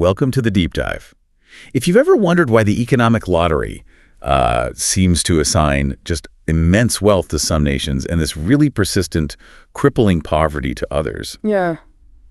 welcome to the deep dive. If you've ever wondered why the economic lottery seems to assign just immense wealth to some nations and this really persistent, crippling poverty to others,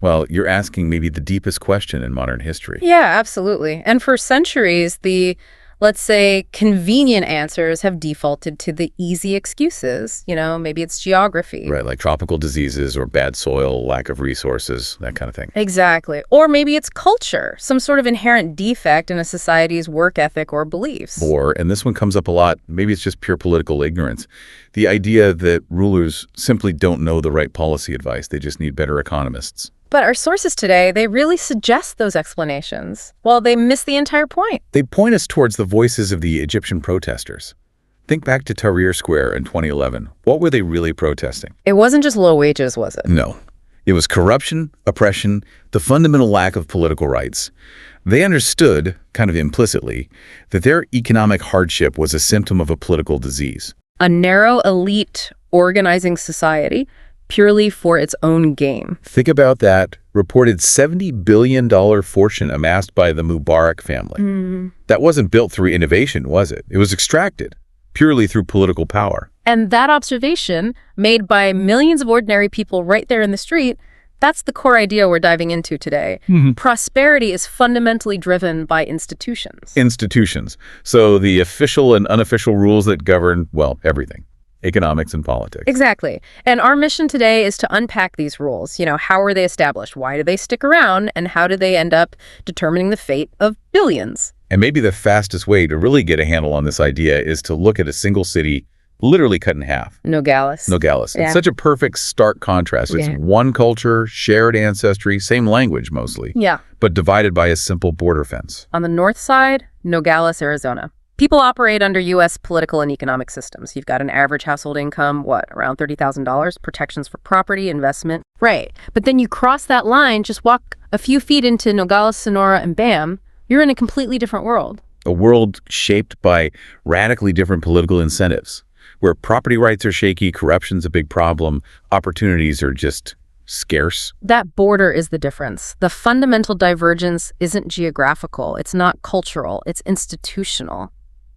well, you're asking maybe the deepest question in modern history. Yeah, absolutely. And for centuries, the, let's say, convenient answers have defaulted to the easy excuses. You know, maybe it's geography. Right, like tropical diseases or bad soil, lack of resources, that kind of thing. Exactly. Or maybe it's culture, some sort of inherent defect in a society's work ethic or beliefs. Or, and this one comes up a lot, maybe it's just pure political ignorance. The idea that rulers simply don't know the right policy advice. They just need better economists. But our sources today, they really suggest those explanations. Well, they miss the entire point. They point us towards the voices of the Egyptian protesters. Think back to Tahrir Square in 2011. What were they really protesting? It wasn't just low wages, was it? No. It was corruption, oppression, the fundamental lack of political rights. They understood, kind of implicitly, that their economic hardship was a symptom of a political disease. A narrow elite organizing society purely for its own gain. Think about that reported $70 billion fortune amassed by the Mubarak family. That wasn't built through innovation, was it? It was extracted purely through political power. And that observation, made by millions of ordinary people right there in the street, that's the core idea we're diving into today. Prosperity is fundamentally driven by institutions. Institutions. So the official and unofficial rules that govern, well, everything. Economics and politics. Exactly. And our mission today is to unpack these rules. You know, how are they established? Why do they stick around? And how do they end up determining the fate of billions? And maybe the fastest way to really get a handle on this idea is to look at a single city literally cut in half. Nogales. Nogales. Yeah. It's such a perfect, stark contrast. It's one culture, shared ancestry, same language mostly. Yeah. But divided by a simple border fence. On the north side, Nogales, Arizona. People operate under U.S. political and economic systems. You've got an average household income, around $30,000, protections for property, investment. Right. But then you cross that line, just walk a few feet into Nogales, Sonora, and bam, you're in a completely different world. A world shaped by radically different political incentives, where property rights are shaky, corruption's a big problem, opportunities are just scarce. That border is the difference. The fundamental divergence isn't geographical. It's not cultural. It's institutional.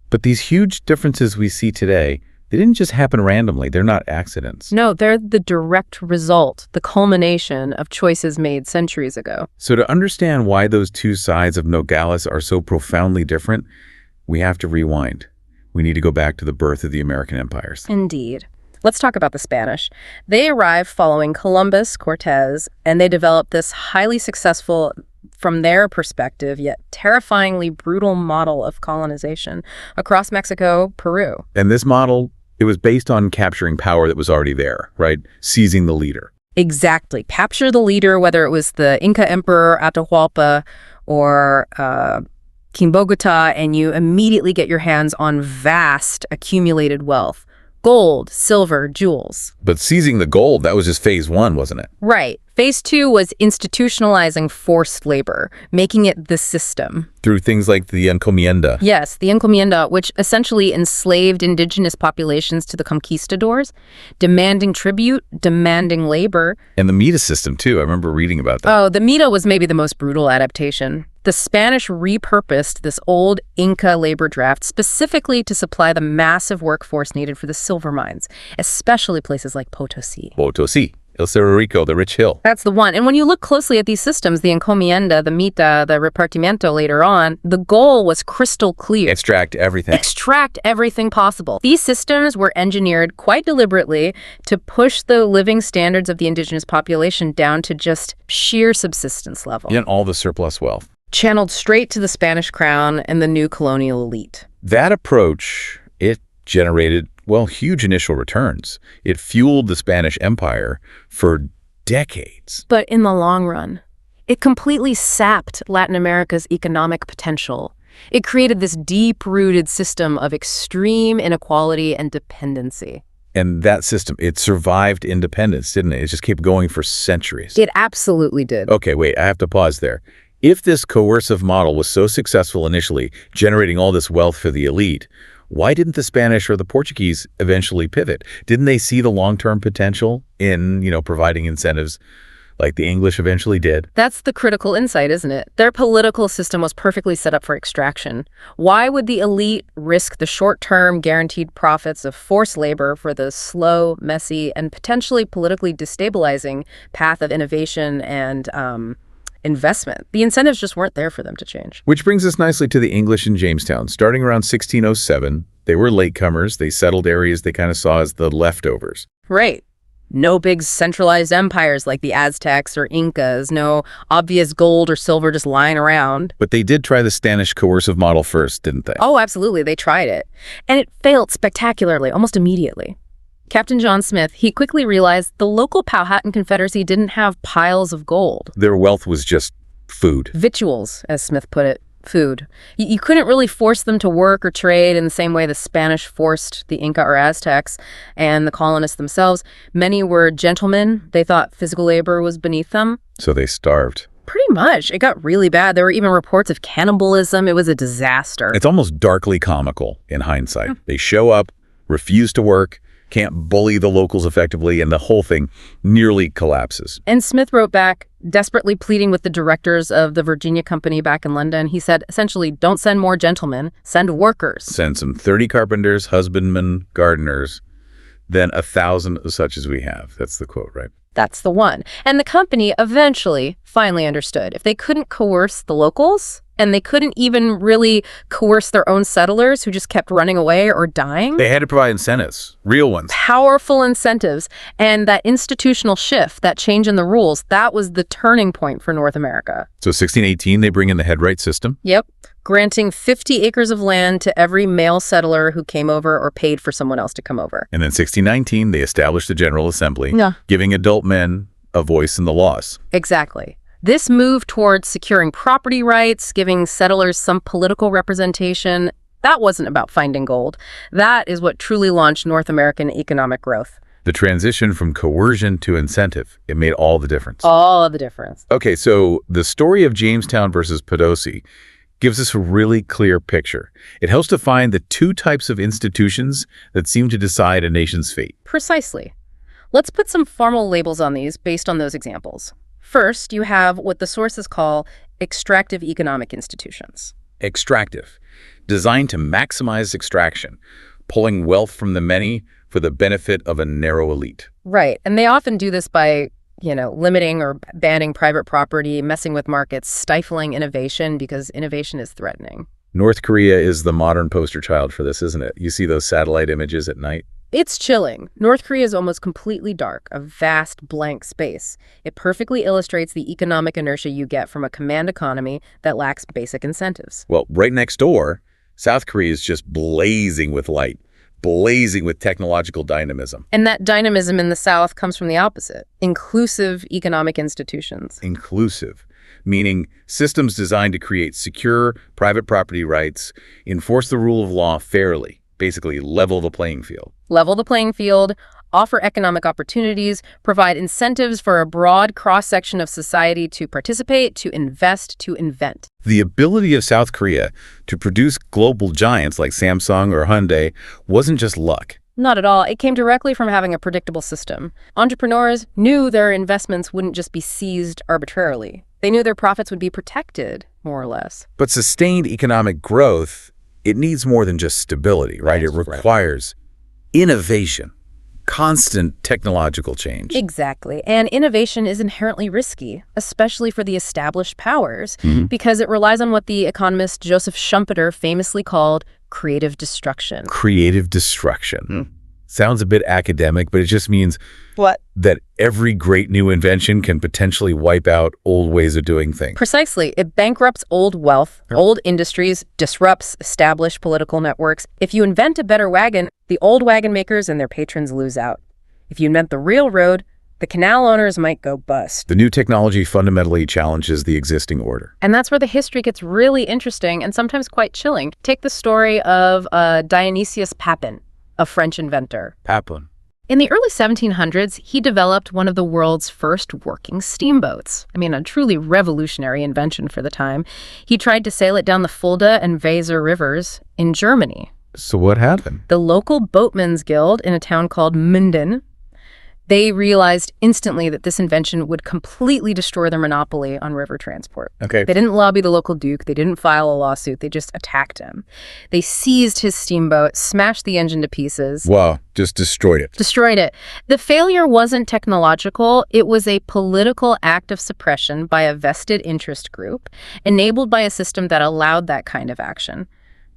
But these huge differences we see today, they didn't just happen randomly. They're not accidents. No, they're the direct result, the culmination of choices made centuries ago. So to understand why those two sides of Nogales are so profoundly different, we have to rewind. We need to go back to the birth of the American empires. Indeed. Let's talk about the Spanish. They arrived following Columbus, Cortez, and they developed this highly successful, from their perspective, yet terrifyingly brutal model of colonization across Mexico, Peru. And this model, it was based on capturing power that was already there, right? Seizing the leader. Exactly. Capture the leader, whether it was the Inca Emperor Atahualpa or King Bogota, and you immediately get your hands on vast accumulated wealth. Gold, silver, jewels. But seizing the gold, that was just phase one, wasn't it? Right. Phase two was institutionalizing forced labor, making it the system. Through things like the encomienda. Yes, the encomienda, which essentially enslaved indigenous populations to the conquistadors, demanding tribute, demanding labor. And the Mita system, too. I remember reading about that. Oh, the Mita was maybe the most brutal adaptation. The Spanish repurposed this old Inca labor draft specifically to supply the massive workforce needed for the silver mines, especially places like Potosi. Potosi. El Cerro Rico, the rich hill. That's the one. And when you look closely at these systems, the encomienda, the Mita, the repartimiento later on, the goal was crystal clear. Extract everything. Extract everything possible. These systems were engineered quite deliberately to push the living standards of the indigenous population down to just sheer subsistence level. And all the surplus wealth. Channeled straight to the Spanish crown and the new colonial elite. That approach, it generated, well, huge initial returns. It fueled the Spanish Empire for decades. But in the long run, it completely sapped Latin America's economic potential. It created this deep-rooted system of extreme inequality and dependency. And that system, it survived independence, didn't it? It just kept going for centuries. It absolutely did. Okay, wait, I have to pause there. If this coercive model was so successful initially, generating all this wealth for the elite, why didn't the Spanish or the Portuguese eventually pivot? Didn't they see the long-term potential in, providing incentives like the English eventually did. That's the critical insight, isn't it? Their political system was perfectly set up for extraction. Why would the elite risk the short-term guaranteed profits of forced labor for the slow, messy, and potentially politically destabilizing path of innovation and investment? The incentives just weren't there for them to change. Which brings us nicely to the English in Jamestown. Starting around 1607, they were latecomers. They settled areas they kind of saw as the leftovers. Right. No big centralized empires like the Aztecs or Incas, no obvious gold or silver just lying around. But they did try the Spanish coercive model first, didn't they? Oh, absolutely. They tried it. And it failed spectacularly, almost immediately. Captain John Smith, he quickly realized the local Powhatan Confederacy didn't have piles of gold. Their wealth was just food. Victuals, as Smith put it. Food. You couldn't really force them to work or trade in the same way the Spanish forced the Inca or Aztecs and the colonists themselves. Many were gentlemen. They thought physical labor was beneath them. So they starved. Pretty much. It got really bad. There were even reports of cannibalism. It was a disaster. It's almost darkly comical in hindsight. They show up, refuse to work, can't bully the locals effectively, and the whole thing nearly collapses. And Smith wrote back, desperately pleading with the directors of the Virginia Company back in London. He said, essentially, don't send more gentlemen, send workers. Send some 30 carpenters, husbandmen, gardeners, then 1,000 such as we have. That's the quote, right? That's the one. And the company eventually finally understood. If they couldn't coerce the locals, and they couldn't even really coerce their own settlers who just kept running away or dying. They had to provide incentives, real ones. Powerful incentives. And that institutional shift, that change in the rules, that was the turning point for North America. So 1618, they bring in the headright system. Yep. Granting 50 acres of land to every male settler who came over or paid for someone else to come over. And then 1619, they established the General Assembly, giving adult men a voice in the laws. Exactly. This move towards securing property rights, giving settlers some political representation, that wasn't about finding gold. That is what truly launched North American economic growth. The transition from coercion to incentive, it made all the difference. All of the difference. Okay, so the story of Jamestown versus Potosi gives us a really clear picture. It helps to find the two types of institutions that seem to decide a nation's fate. Precisely. Let's put some formal labels on these based on those examples. First, you have what the sources call extractive economic institutions. Extractive, designed to maximize extraction, pulling wealth from the many for the benefit of a narrow elite. Right, and they often do this by, limiting or banning private property, messing with markets, stifling innovation because innovation is threatening. North Korea is the modern poster child for this, isn't it? You see those satellite images at night? It's chilling. North Korea is almost completely dark, a vast blank space. It perfectly illustrates the economic inertia you get from a command economy that lacks basic incentives. Well, right next door, South Korea is just blazing with light, blazing with technological dynamism. And that dynamism in the South comes from the opposite, inclusive economic institutions. Inclusive, meaning systems designed to create secure private property rights, enforce the rule of law fairly, basically level the playing field. Level the playing field, offer economic opportunities, provide incentives for a broad cross-section of society to participate, to invest, to invent. The ability of South Korea to produce global giants like Samsung or Hyundai wasn't just luck. Not at all. It came directly from having a predictable system. Entrepreneurs knew their investments wouldn't just be seized arbitrarily. They knew their profits would be protected, more or less. But sustained economic growth, it needs more than just stability, right? It requires innovation, constant technological change. Exactly. And innovation is inherently risky, especially for the established powers, because it relies on what the economist Joseph Schumpeter famously called creative destruction. Creative destruction. Sounds a bit academic, but it just means what? That every great new invention can potentially wipe out old ways of doing things. Precisely. It bankrupts old wealth, old industries, disrupts established political networks. If you invent a better wagon, the old wagon makers and their patrons lose out. If you invent the railroad, the canal owners might go bust. The new technology fundamentally challenges the existing order. And that's where the history gets really interesting and sometimes quite chilling. Take the story of Dionysius Papin, a French inventor. Papin. In the early 1700s, he developed one of the world's first working steamboats. I mean, a truly revolutionary invention for the time. He tried to sail it down the Fulda and Weser rivers in Germany. So what happened? The local boatmen's guild in a town called Minden They realized instantly that this invention would completely destroy their monopoly on river transport. Okay. They didn't lobby the local duke. They didn't file a lawsuit. They just attacked him. They seized his steamboat, smashed the engine to pieces. Wow, just destroyed it. Destroyed it. The failure wasn't technological. It was a political act of suppression by a vested interest group, enabled by a system that allowed that kind of action.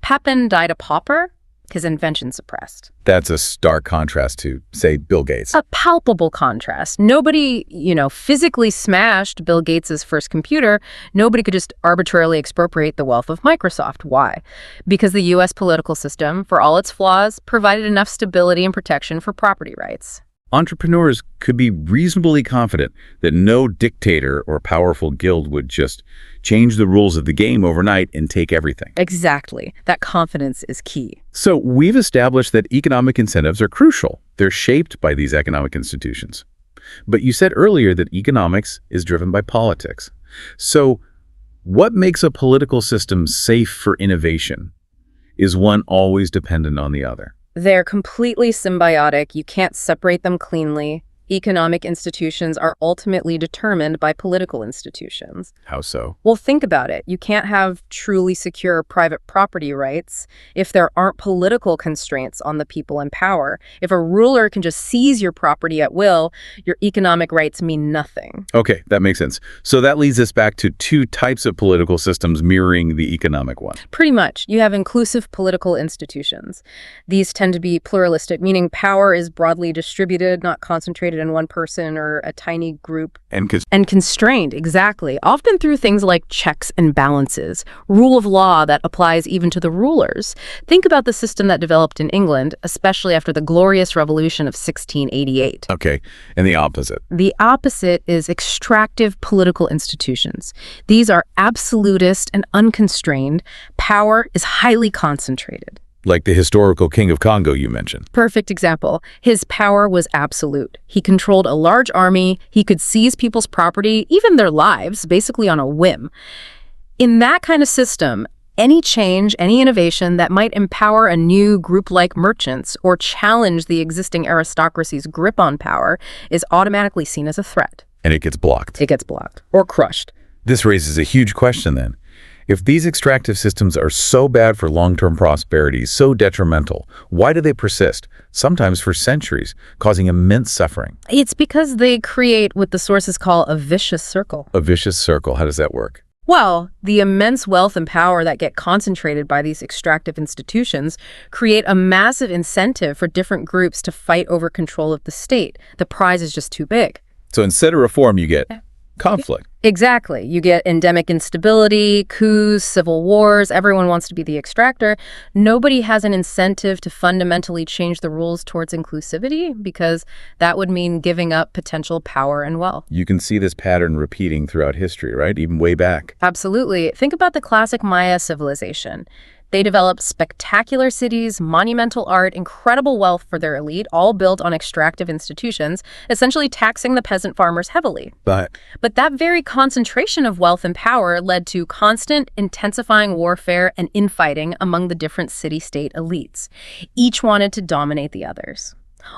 Pepin died a pauper, his invention suppressed. That's a stark contrast to, say, Bill Gates. A palpable contrast. Nobody, physically smashed Bill Gates's first computer. Nobody could just arbitrarily expropriate the wealth of Microsoft. Why? Because the U.S. political system, for all its flaws, provided enough stability and protection for property rights. Entrepreneurs could be reasonably confident that no dictator or powerful guild would just change the rules of the game overnight and take everything. Exactly. That confidence is key. So we've established that economic incentives are crucial. They're shaped by these economic institutions. But you said earlier that economics is driven by politics. So what makes a political system safe for innovation? Is one always dependent on the other? They're completely symbiotic. You can't separate them cleanly. Economic institutions are ultimately determined by political institutions. How so? Well, think about it. You can't have truly secure private property rights if there aren't political constraints on the people in power. If a ruler can just seize your property at will, your economic rights mean nothing. Okay, that makes sense. So that leads us back to two types of political systems mirroring the economic one. Pretty much. You have inclusive political institutions. These tend to be pluralistic, meaning power is broadly distributed, not concentrated in one person or a tiny group. And constrained, exactly. Often through things like checks and balances, rule of law that applies even to the rulers. Think about the system that developed in England, especially after the Glorious Revolution of 1688. Okay, and the opposite. The opposite is extractive political institutions. These are absolutist and unconstrained. Power is highly concentrated. Like the historical king of Congo you mentioned. Perfect example. His power was absolute. He controlled a large army. He could seize people's property, even their lives, basically on a whim. In that kind of system, any change, any innovation that might empower a new group like merchants or challenge the existing aristocracy's grip on power is automatically seen as a threat. And it gets blocked. It gets blocked or crushed. This raises a huge question then. If these extractive systems are so bad for long-term prosperity, so detrimental, why do they persist, sometimes for centuries, causing immense suffering? It's because they create what the sources call a vicious circle. A vicious circle, how does that work? Well, the immense wealth and power that get concentrated by these extractive institutions create a massive incentive for different groups to fight over control of the state. The prize is just too big. So instead of reform, you get conflict. Exactly. You get endemic instability, coups, civil wars. Everyone wants to be the extractor. Nobody has an incentive to fundamentally change the rules towards inclusivity because that would mean giving up potential power and wealth. You can see this pattern repeating throughout history, right? Even way back. Absolutely. Think about the classic Maya civilization. They developed spectacular cities, monumental art, incredible wealth for their elite, all built on extractive institutions, essentially taxing the peasant farmers heavily. But that very concentration of wealth and power led to constant, intensifying warfare and infighting among the different city-state elites. Each wanted to dominate the others.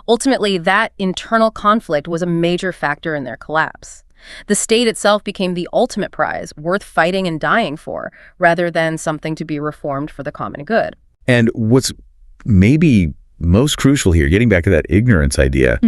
Ultimately, that internal conflict was a major factor in their collapse. The state itself became the ultimate prize, worth fighting and dying for, rather than something to be reformed for the common good. And what's maybe most crucial here, getting back to that ignorance idea,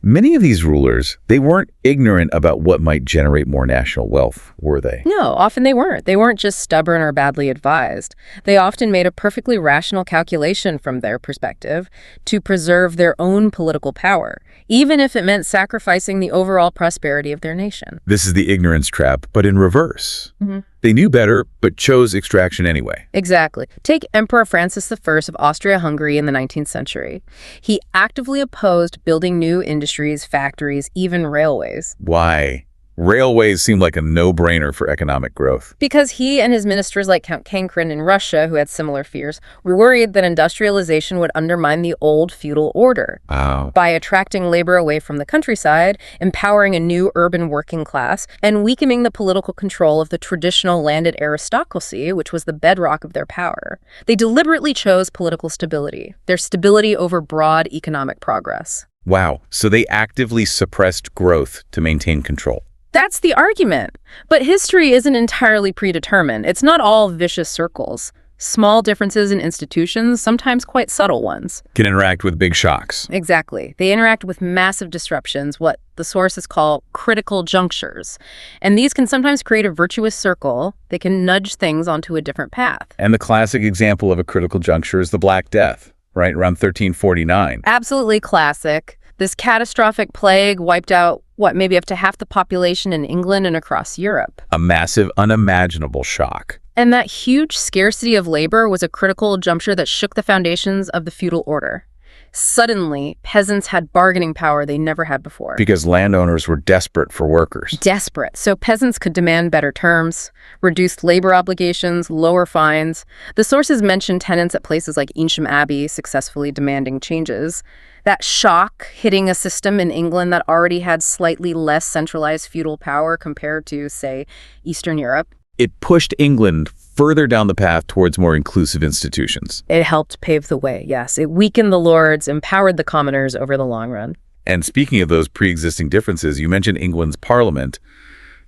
many of these rulers, they weren't ignorant about what might generate more national wealth, were they? No, often they weren't. They weren't just stubborn or badly advised. They often made a perfectly rational calculation from their perspective to preserve their own political power, even if it meant sacrificing the overall prosperity of their nation. This is the ignorance trap, but in reverse. They knew better, but chose extraction anyway. Exactly. Take Emperor Francis I of Austria-Hungary in the 19th century. He actively opposed building new industries, factories, even railways. Why? Railways seem like a no-brainer for economic growth. Because he and his ministers like Count Cancrin in Russia, who had similar fears, were worried that industrialization would undermine the old feudal order. Wow. By attracting labor away from the countryside, empowering a new urban working class, and weakening the political control of the traditional landed aristocracy, which was the bedrock of their power. They deliberately chose political stability, their stability over broad economic progress. Wow, so they actively suppressed growth to maintain control. That's the argument. But history isn't entirely predetermined. It's not all vicious circles. Small differences in institutions, sometimes quite subtle ones. Can interact with big shocks. Exactly. They interact with massive disruptions, what the sources call critical junctures. And these can sometimes create a virtuous circle. They can nudge things onto a different path. And the classic example of a critical juncture is the Black Death, right, around 1349. Absolutely classic. This catastrophic plague wiped out, maybe up to half the population in England and across Europe. A massive, unimaginable shock. And that huge scarcity of labor was a critical juncture that shook the foundations of the feudal order. Suddenly, peasants had bargaining power they never had before. Because landowners were desperate for workers. Desperate. So peasants could demand better terms, reduced labor obligations, lower fines. The sources mention tenants at places like Evesham Abbey successfully demanding changes. That shock hitting a system in England that already had slightly less centralized feudal power compared to, say, Eastern Europe. It pushed England further down the path towards more inclusive institutions. It helped pave the way, yes. It weakened the lords, empowered the commoners over the long run. And speaking of those pre-existing differences, you mentioned England's parliament.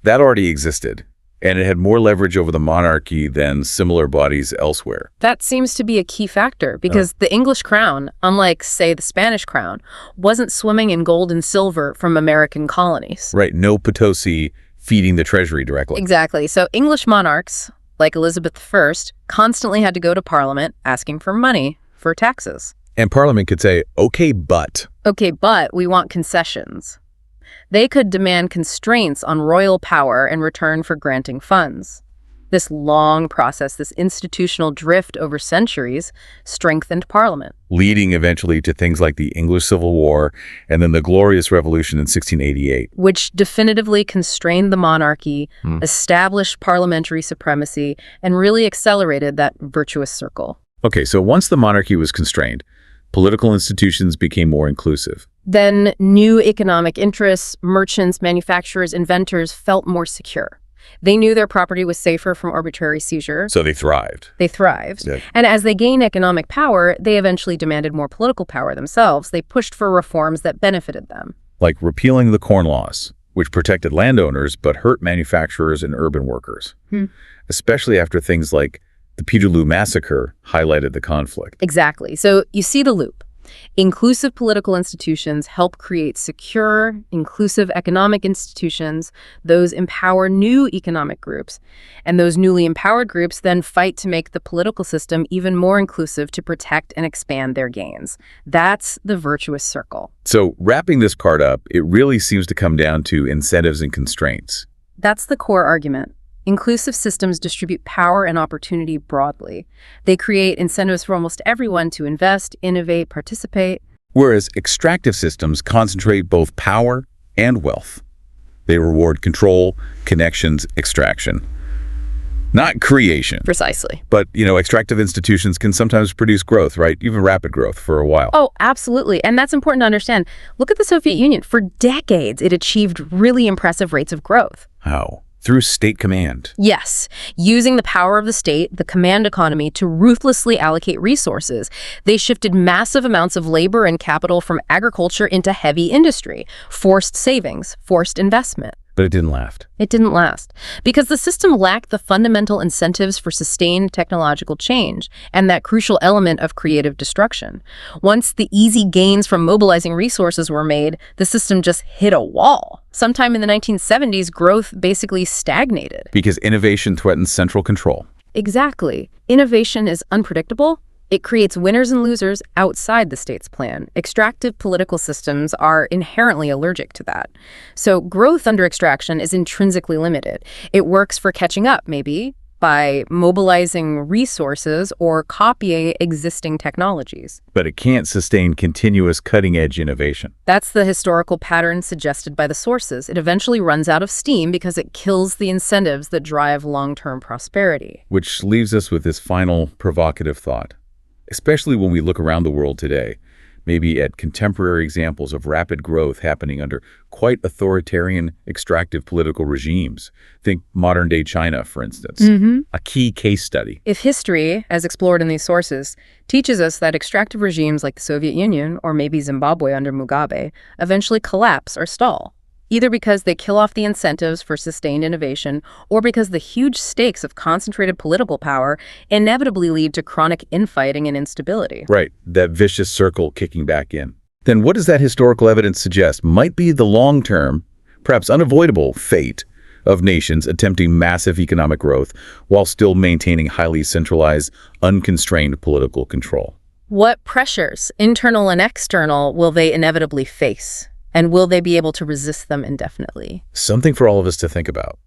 That already existed, and it had more leverage over the monarchy than similar bodies elsewhere. That seems to be a key factor, because the English crown, unlike, say, the Spanish crown, wasn't swimming in gold and silver from American colonies. Right, no Potosi feeding the treasury directly. Exactly. So English monarchs, like Elizabeth I, constantly had to go to Parliament asking for money for taxes. And Parliament could say, okay, but we want concessions. They could demand constraints on royal power in return for granting funds. This long process, this institutional drift over centuries, strengthened Parliament. Leading eventually to things like the English Civil War and then the Glorious Revolution in 1688. Which definitively constrained the monarchy, established parliamentary supremacy, and really accelerated that virtuous circle. Okay, so once the monarchy was constrained, political institutions became more inclusive. Then new economic interests, merchants, manufacturers, inventors felt more secure. They knew their property was safer from arbitrary seizure. So they thrived. Yeah. And as they gained economic power, they eventually demanded more political power themselves. They pushed for reforms that benefited them. Like repealing the Corn Laws, which protected landowners but hurt manufacturers and urban workers. Especially after things like the Peterloo Massacre highlighted the conflict. Exactly. So you see the loop. Inclusive political institutions help create secure, inclusive economic institutions. Those empower new economic groups. And those newly empowered groups then fight to make the political system even more inclusive to protect and expand their gains. That's the virtuous circle. So wrapping this part up, it really seems to come down to incentives and constraints. That's the core argument. Inclusive systems distribute power and opportunity broadly. They create incentives for almost everyone to invest, innovate, participate. Whereas extractive systems concentrate both power and wealth. They reward control, connections, extraction. Not creation. Precisely. But, extractive institutions can sometimes produce growth, right? Even rapid growth for a while. Oh, absolutely. And that's important to understand. Look at the Soviet Union. For decades, it achieved really impressive rates of growth. How? Through state command. Yes, using the power of the state, the command economy, to ruthlessly allocate resources. They shifted massive amounts of labor and capital from agriculture into heavy industry, forced savings, forced investment. But it didn't last. It didn't last because the system lacked the fundamental incentives for sustained technological change and that crucial element of creative destruction. Once the easy gains from mobilizing resources were made, the system just hit a wall. Sometime in the 1970s, growth basically stagnated. Because innovation threatens central control. Exactly. Innovation is unpredictable. It creates winners and losers outside the state's plan. Extractive political systems are inherently allergic to that. So growth under extraction is intrinsically limited. It works for catching up, maybe, by mobilizing resources or copying existing technologies. But it can't sustain continuous cutting-edge innovation. That's the historical pattern suggested by the sources. It eventually runs out of steam because it kills the incentives that drive long-term prosperity. Which leaves us with this final provocative thought. Especially when we look around the world today, maybe at contemporary examples of rapid growth happening under quite authoritarian, extractive political regimes. Think modern-day China, for instance, a key case study. If history, as explored in these sources, teaches us that extractive regimes like the Soviet Union, or maybe Zimbabwe under Mugabe, eventually collapse or stall, either because they kill off the incentives for sustained innovation or because the huge stakes of concentrated political power inevitably lead to chronic infighting and instability. Right, that vicious circle kicking back in. Then what does that historical evidence suggest might be the long-term, perhaps unavoidable fate of nations attempting massive economic growth while still maintaining highly centralized, unconstrained political control? What pressures, internal and external, will they inevitably face? And will they be able to resist them indefinitely? Something for all of us to think about.